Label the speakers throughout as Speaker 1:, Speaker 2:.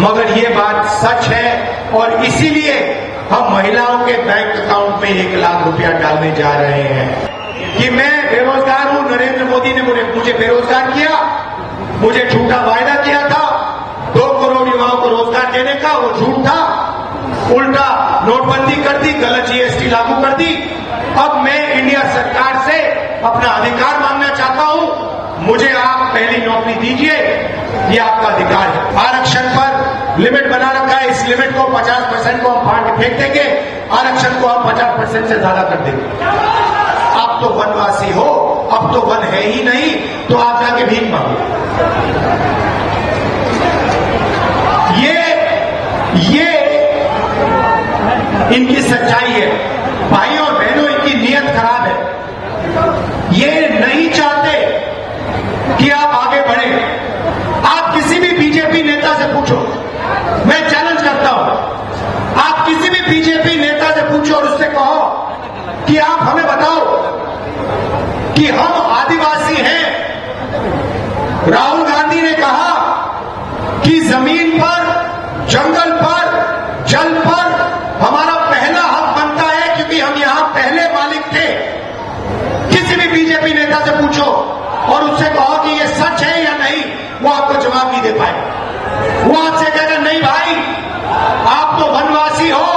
Speaker 1: मगर ये बात सच है और इसीलिए हम महिलाओं के बैंक अकाउंट में 1 लाख रुपया डालने जा रहे हैं कि मैं बेरोजगार हूं। नरेंद्र मोदी ने मुझे बेरोजगार किया, मुझे झूठा वायदा किया था 2 करोड़ युवाओं को रोजगार देने का, वो झूठ था। उल्टा नोटबंदी कर दी, गलत जीएसटी लागू कर दी। अब मैं इंडिया सरकार से अपना अधिकार मांगना चाहता हूं। मुझे आप पहली नौकरी दीजिए, ये आपका अधिकार है। आरक्षण पर लिमिट बना रखा है, इस लिमिट को 50% को हम फाड़ के फेंक देंगे, आरक्षण को हम 50% से ज्यादा कर देंगे। आप तो वनवासी हो, अब तो वन है ही नहीं, तो आप जाके भीख मांगो। ये इनकी सच्चाई है। भाई और बहनों, इनकी नीयत खराब है। ये नहीं चाहते कि आप आगे बढ़े। आप किसी भी बीजेपी नेता से पूछो, मैं चैलेंज करता हूं, आप किसी भी बीजेपी नेता से पूछो और उससे कहो कि आप हमें बताओ कि हम आदिवासी हैं। राहुल गांधी ने कहा कि जमीन पर, जंगल पर, जल पर हमारा पहला हक बनता है क्योंकि हम यहां पहले मालिक थे। किसी भी बीजेपी नेता से पूछो और उससे कहो कि ये सच है या नहीं, वो आपको जवाब नहीं दे पाए। वो आपसे कहेगा नहीं भाई, आप तो वनवासी हो,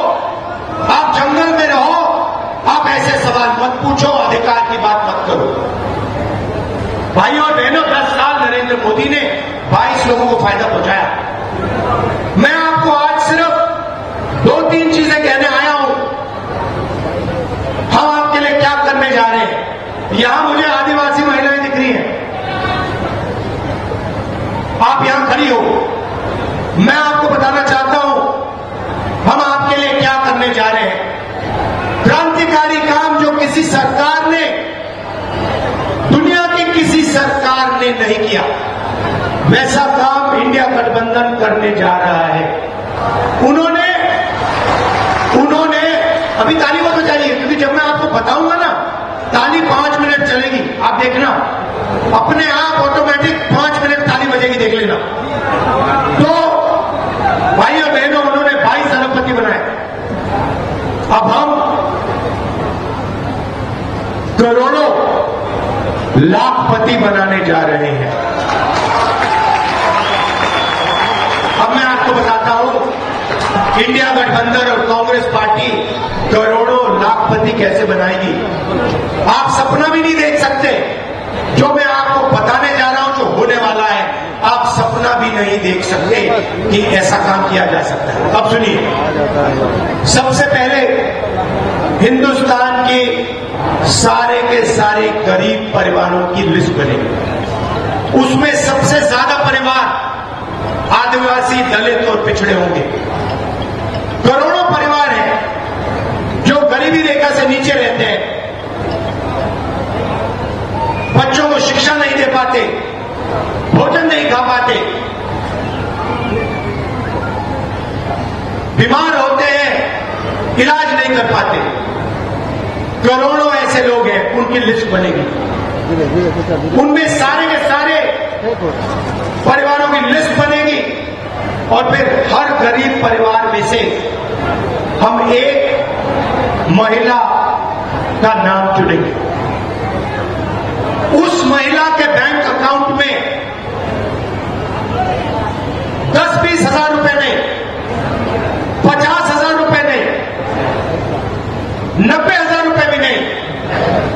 Speaker 1: आप जंगल में रहो, आप ऐसे सवाल मत पूछो, अधिकार की बात मत करो। भाइयों और बहनों, 10 साल नरेंद्र मोदी ने 22 लोगों को फायदा पहुंचाया। मैं आपको आज सिर्फ 2-3 चीजें कहने आया हूं। हम आपके लिए क्या करने जा रहे हैं। यहां मुझे आदिवासी महिलाएं दिख रही हैं, आप यहां खड़ी हो। मैं आपको बताना चाहता हूं हम आपके लिए क्या करने जा रहे हैं। क्रांतिकारी काम जो किसी सरकार ने, दुनिया की किसी सरकार ने नहीं किया, वैसा काम इंडिया गठबंधन करने जा रहा है। उन्होंने अभी ताली वो तो चाहिए, क्योंकि जब मैं आपको बताऊंगा ना, ताली 5 मिनट चलेगी, आप देखना अपने आप ऑटोमेटिक 5 मिनट ताली बजेगी, देख लेना। तो भाई और बहनों, उन्होंने 22 अरबपति बनाए, अब हम करोड़ों लाखपति बनाने जा रहे हैं। अब मैं आपको बताता हूं इंडिया गठबंधन और कांग्रेस पार्टी करोड़ों लाखपति कैसे बनाएगी। आप सपना भी नहीं देख सकते। जो मैं आपको बताने जा रहा हूं, जो होने वाला है, आप सपना भी नहीं देख सकते कि ऐसा काम किया जा सकता है। अब सुनिए, सबसे पहले हिंदुस्तान के सारे गरीब परिवारों की लिस्ट बनेगी। उसमें सबसे ज्यादा परिवार आदिवासी, दलित और पिछड़े होंगे। करोड़ों परिवार हैं जो गरीबी रेखा से नीचे रहते हैं, बच्चों को शिक्षा नहीं दे पाते, भोजन नहीं खा पाते, बीमार होते हैं, इलाज नहीं कर पाते। करोड़ों ऐसे लोग हैं, उनकी लिस्ट बनेगी। उनमें सारे के सारे परिवारों की लिस्ट बनेगी और फिर हर गरीब परिवार में से हम एक महिला का नाम चुनेंगे। उस महिला के बैंक अकाउंट में 10-20 हजार रुपए नहीं, 50,000 रुपए नहीं, 90,000 रुपए भी नहीं,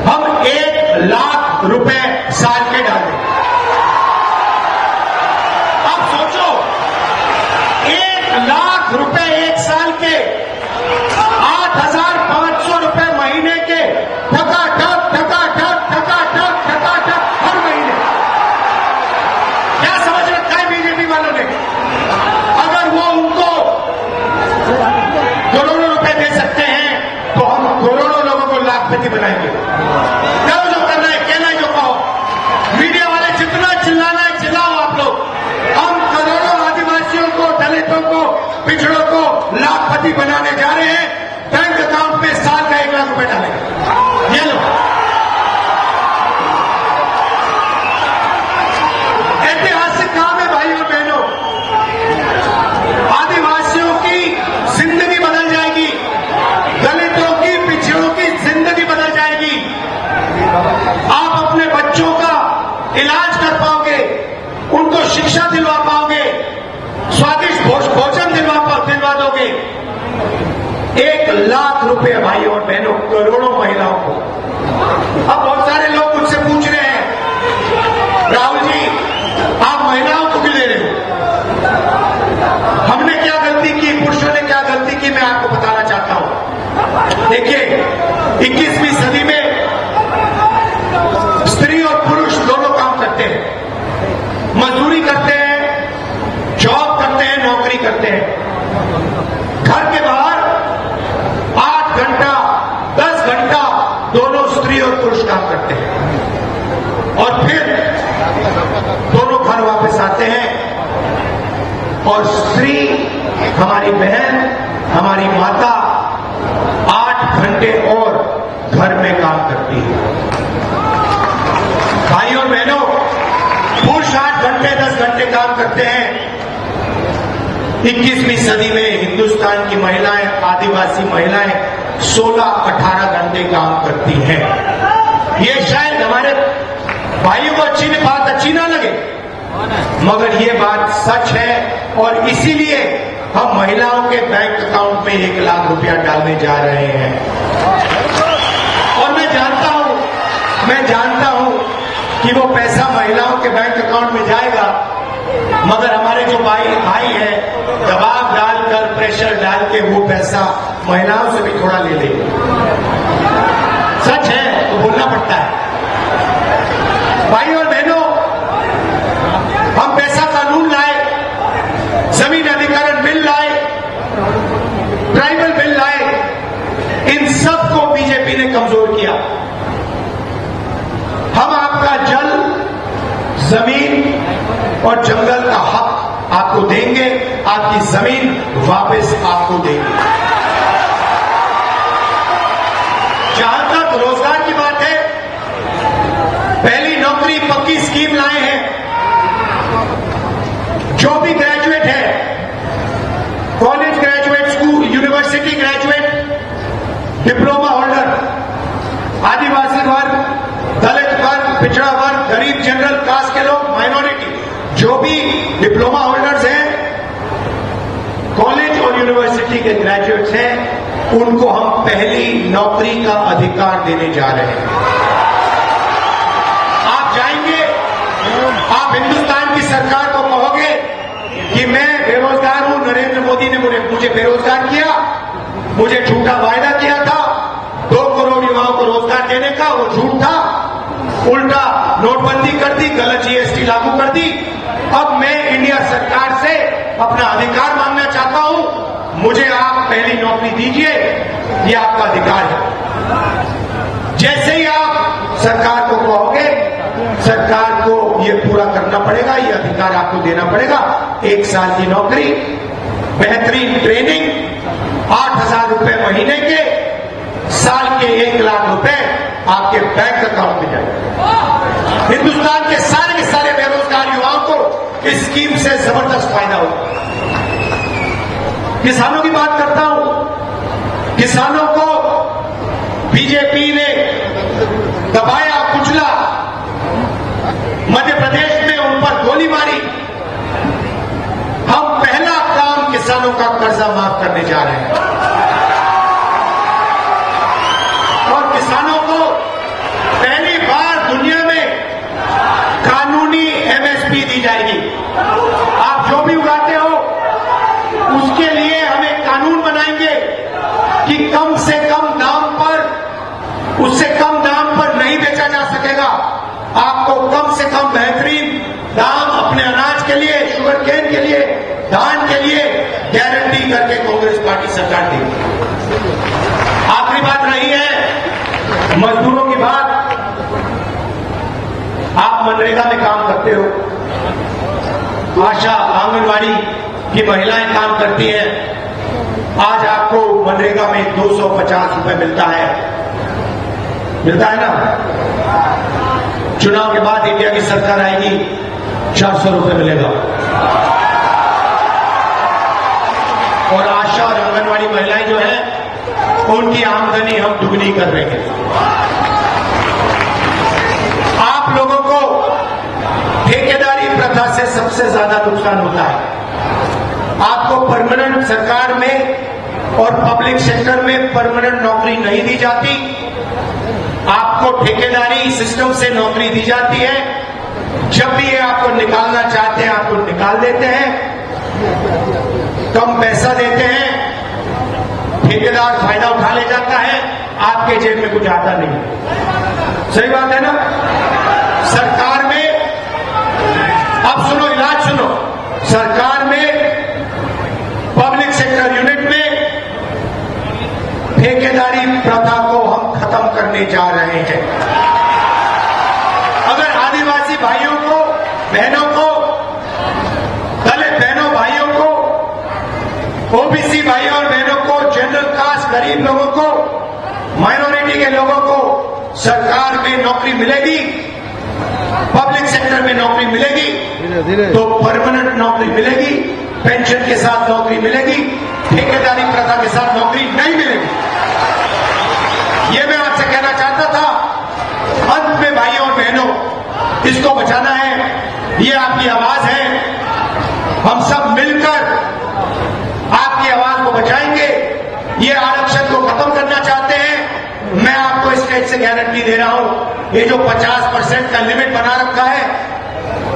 Speaker 1: हम 1 लाख रुपए साल के डाल दें। अब सोचो, 1 लाख रुपए एक साल के, 8,500 रुपए महीने के, टका-टक हर महीने। क्या समझ रखा है बीजेपी वालों ने? अगर वो उनको करोड़ों रुपए दे सकते हैं तो हम करोड़ों लोगों को लाखपति बनाएंगे। कहो जो करना है, कहना है जो कहो। मीडिया वाले जितना चिल्लाना है चिल्लाओ आप लोग। हम करोड़ों आदिवासियों को, दलितों को, पिछड़ों को लाखपति बनाने जा रहे हैं। बैंक अकाउंट में साल का 1 लाख रुपए डालेंगे। ये लो, ऐतिहासिक काम है भाई और बहनों। 1,00,000 रुपए भाई और बहनों, करोड़ों महिलाओं को। अब बहुत सारे लोग मुझसे पूछ रहे हैं, राहुल जी आप महिलाओं को भी दे रहे हो, हमने क्या गलती की, पुरुषों ने क्या गलती की? मैं आपको बताना चाहता हूं। देखिए 21वीं सदी में स्त्री और पुरुष दोनों काम करते हैं, मजदूरी करते हैं, जॉब करते हैं, नौकरी करते हैं। घर के बाहर 8 घंटा 10 घंटा दोनों स्त्री और पुरुष काम करते हैं और फिर दोनों घर वापस आते हैं और स्त्री, हमारी बहन, हमारी माता 8 घंटे और घर में काम करती है। भाई और बहनों, पुरुष 8 घंटे 10 घंटे काम करते हैं। 21वीं सदी में हिंदुस्तान की महिलाएं, आदिवासी महिलाएं 16-18 घंटे काम करती हैं। ये शायद हमारे भाइयों को बात अच्छी ना लगे, मगर ये बात सच है और इसीलिए हम महिलाओं के बैंक अकाउंट में 1,00,000 रुपया डालने जा रहे हैं। और मैं जानता हूं कि वो पैसा महिलाओं के बैंक अकाउंट में जाएगा, मगर हमारे जो भाई हैं दबाव डालकर, प्रेशर डाल के वो पैसा महिलाओं से भी थोड़ा ले लेंगे। सच है तो बोलना पड़ता है। भाई और बहनों, हम पैसा कानून लाए, जमीन अधिग्रहण बिल लाए, ट्राइबल बिल लाए, इन सबको बीजेपी ने कमजोर किया। हम आपका जल, जमीन और जंगल का हक आपको देंगे, आपकी जमीन वापस आपको देंगे। जहां तक रोजगार की बात है, पहली नौकरी पक्की स्कीम लाए हैं। जो भी ग्रेजुएट है, college graduate, school university graduate, diploma holder, आदिवासी वर्ग, दलित वर्ग, पिछड़ा वर्ग, गरीब, जनरल कास्ट के लोग, माइनॉरिटी, जो भी डिप्लोमा होल्डर्स हैं, कॉलेज और यूनिवर्सिटी के ग्रेजुएट्स हैं, उनको हम पहली नौकरी का अधिकार देने जा रहे हैं। आप जाएंगे, आप हिंदुस्तान की सरकार को कहोगे कि मैं बेरोजगार हूं, नरेंद्र मोदी ने मुझे बेरोजगार किया, मुझे झूठा वायदा किया था 2 करोड़ युवाओं को रोजगार देने का, वो झूठ था, उल्टा नोटबंदी कर दी, गलत जीएसटी लागू कर दी। अब मैं इंडिया सरकार से अपना अधिकार मांगना चाहता हूं, मुझे आप पहली नौकरी दीजिए, ये आपका अधिकार है। जैसे ही आप सरकार को कहोगे, सरकार को ये पूरा करना पड़ेगा, ये अधिकार आपको देना पड़ेगा। 1 साल की नौकरी, बेहतरीन ट्रेनिंग, 8,000 रुपए महीने के, साल के 1,00,000 रुपए आपके बैंक अकाउंट में जाएंगे। हिंदुस्तान के सारे बेरोजगार युवाओं को इस स्कीम से जबरदस्त फायदा होगा। किसानों की बात करता हूं, किसानों को बीजेपी ने दबाया, कुचला, मध्य प्रदेश में उन पर गोली मारी। हम पहला काम किसानों का कर्जा माफ करने जा रहे हैं और किसानों को पहली बार दुनिया में कानूनी एमएसपी दी जाएगी। आप जो भी उगाते हो उसके लिए हम एक कानून बनाएंगे कि कम से कम दाम पर, उससे कम दाम पर नहीं बेचा जा सकेगा। आपको कम से कम बेहतरीन दाम अपने अनाज के लिए, शुगर केन के लिए, धान के लिए गारंटी करके कांग्रेस पार्टी सरकार देगी। आखिरी बात रही है मजदूरों की बात। आप मनरेगा में काम करते हो, आशा, आंगनवाड़ी की महिलाएं काम करती हैं। आज आपको मनरेगा में 250 रुपए मिलता है ना? चुनाव के बाद इंडिया की सरकार आएगी, 400 रुपए मिलेगा। और आशा और आंगनवाड़ी महिलाएं जो हैं, उनकी आमदनी हम दुगनी कर रहे हैं। आप लोगों को ठेकेदारी प्रथा से सबसे ज्यादा नुकसान होता है। आपको परमानेंट सरकार में और पब्लिक सेक्टर में परमानेंट नौकरी नहीं दी जाती। आपको ठेकेदारी सिस्टम से नौकरी दी जाती है। जब भी ये आपको निकालना चाहते हैं आपको निकाल देते हैं, कम पैसा देते हैं, ठेकेदार फायदा उठा ले जाता है, आपके जेब में कुछ आता नहीं। सही बात है ना? सरकार में, अब सुनो, इलाज सुनो, सरकार में पब्लिक सेक्टर यूनिट में ठेकेदारी प्रथा को हम खत्म करने जा रहे हैं। अगर आदिवासी भाइयों को, बहनों को, दलित बहनों भाइयों को, ओबीसी भाइयों और बहनों को, जनरल कास्ट गरीब लोगों को, माइनॉरिटी के लोगों को सरकार में नौकरी मिलेगी, पब्लिक सेक्टर में नौकरी मिलेगी तो परमानेंट नौकरी मिलेगी, पेंशन के साथ नौकरी मिलेगी, ठेकेदारी प्रथा के साथ नौकरी नहीं मिलेगी। ये मैं आपसे कहना चाहता था। अंत में भाइयों और बहनों, इसको बचाना है, ये आपकी आवाज है। हम सब मिलकर आपकी आवाज को बचाएंगे। ये आरक्षण को खत्म करना चाहते हैं। मैं आपको स्टेट से गारंटी दे रहा हूं, ये जो 50% का लिमिट बना रखा है,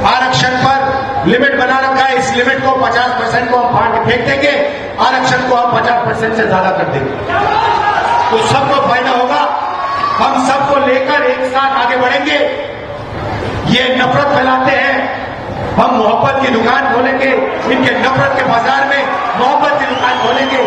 Speaker 1: आरक्षण पर लिमिट बना रखा है, इस लिमिट को 50% को हम फाड़ के फेंक देंगे, आरक्षण को हम 50% से ज्यादा कर देंगे, तो सबको फायदा होगा। हम सबको लेकर एक साथ आगे बढ़ेंगे। ये नफरत फैलाते हैं, हम मोहब्बत की दुकान खोलेंगे, इनके नफरत के बाजार में मोहब्बत की दुकान खोलेंगे।